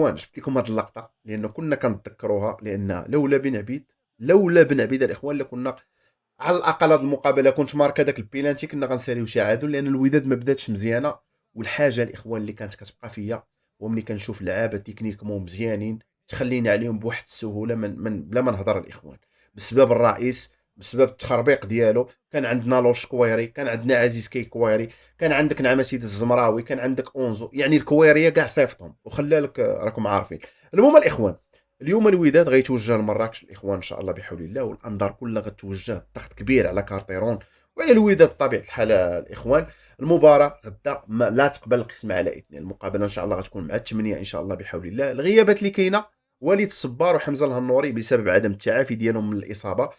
جبت لكم هذه اللقطه لانه كنا كنتذكروها، لان لولا بن عبيد الاخوان لكنا على الاقل هذه المقابله كنت ماركه داك البيلانتي، كنا غنساليو تعادل، لان الوداد ما بداتش مزيانه. والحاجه الاخوان اللي كانت كتبقى فيا هو ملي كنشوف لعابه تكنيكمون مزيانين تخليني عليهم بواحد السهوله من بلا ما نهضر الاخوان، بسبب الرئيس، بسبب التخربيق ديالو. كان عندنا لوش كويري، كان عندنا عزيز كي كويري، كان عندك نعمه سيد الزمراوي، كان عندك اونزو، يعني الكويريه كاع صيفطهم وخلى لك راكم عارفين. المهم الاخوان، اليوم الوداد غيتوجه لمراكش الاخوان ان شاء الله بحول الله، والانظار كلها غتوجه ضغط كبير على كارتيرون وعلى الوداد بطبيعه الحال الاخوان. المباراه غدا لا تقبل القسم على اثنين، المقابله ان شاء الله غتكون مع الثمانيه ان شاء الله بحول الله. الغيابات اللي كاينه وليد الصبار وحمزه الهنوري بسبب عدم التعافي ديالهم من الاصابه،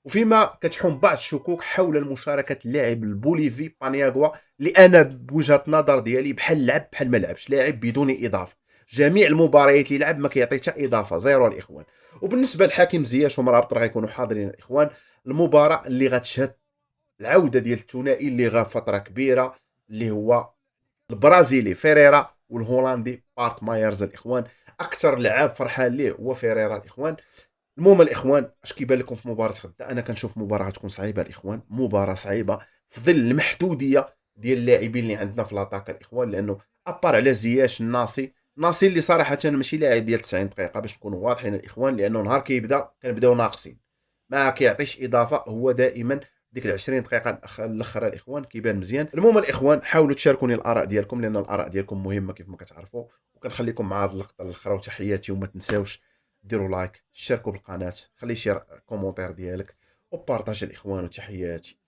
وفيما كتحوم بعض الشكوك حول مشاركه اللاعب البوليفي بانياغوا، اللي انا بوجهه النظر ديالي بحال لعب بحال ما لعبش، لاعب بدون اضافه. جميع المباريات اللي لعب ما كيعطي حتى اضافه، زيرو الاخوان. وبالنسبه لحكيم زياش ومرابط راه غيكونوا حاضرين الاخوان. المباراه اللي غتشهد العوده ديال الثنائي اللي غاب فتره كبيره، اللي هو البرازيلي فيريرا والهولندي بارك مايرز الاخوان. اكثر لعاب فرحان ليه هو فيريرا الاخوان. المهم الاخوان، اش كيبان لكم في مباراه غدا؟ انا كنشوف مباراه غتكون صعيبه الاخوان، مباراه صعيبه في ظل المحدوديه ديال اللاعبين اللي عندنا في لاطاك الاخوان، لانه ابار على زياش الناصي اللي صراحه ماشي لاعب ديال 90 دقيقه باش نكونوا واضحين الاخوان، لانه نهار كيبدا كنبداو ناقصين، ما كيعطيش اضافه، هو دائما ديك ال 20 دقيقه الاخرى الاخوان كيبان مزيان. المهم الاخوان، حاولوا تشاركوني الاراء ديالكم، لان الاراء ديالكم مهمه كيف ما كتعرفوا، وكنخليكم مع هذه اللقطه الاخرى. وتحياتي، وما تنساوش ديروا لايك، شاركوا بالقناه، خلي شير كومونتير ديالك، وبارطاج الاخوان. وتحياتي.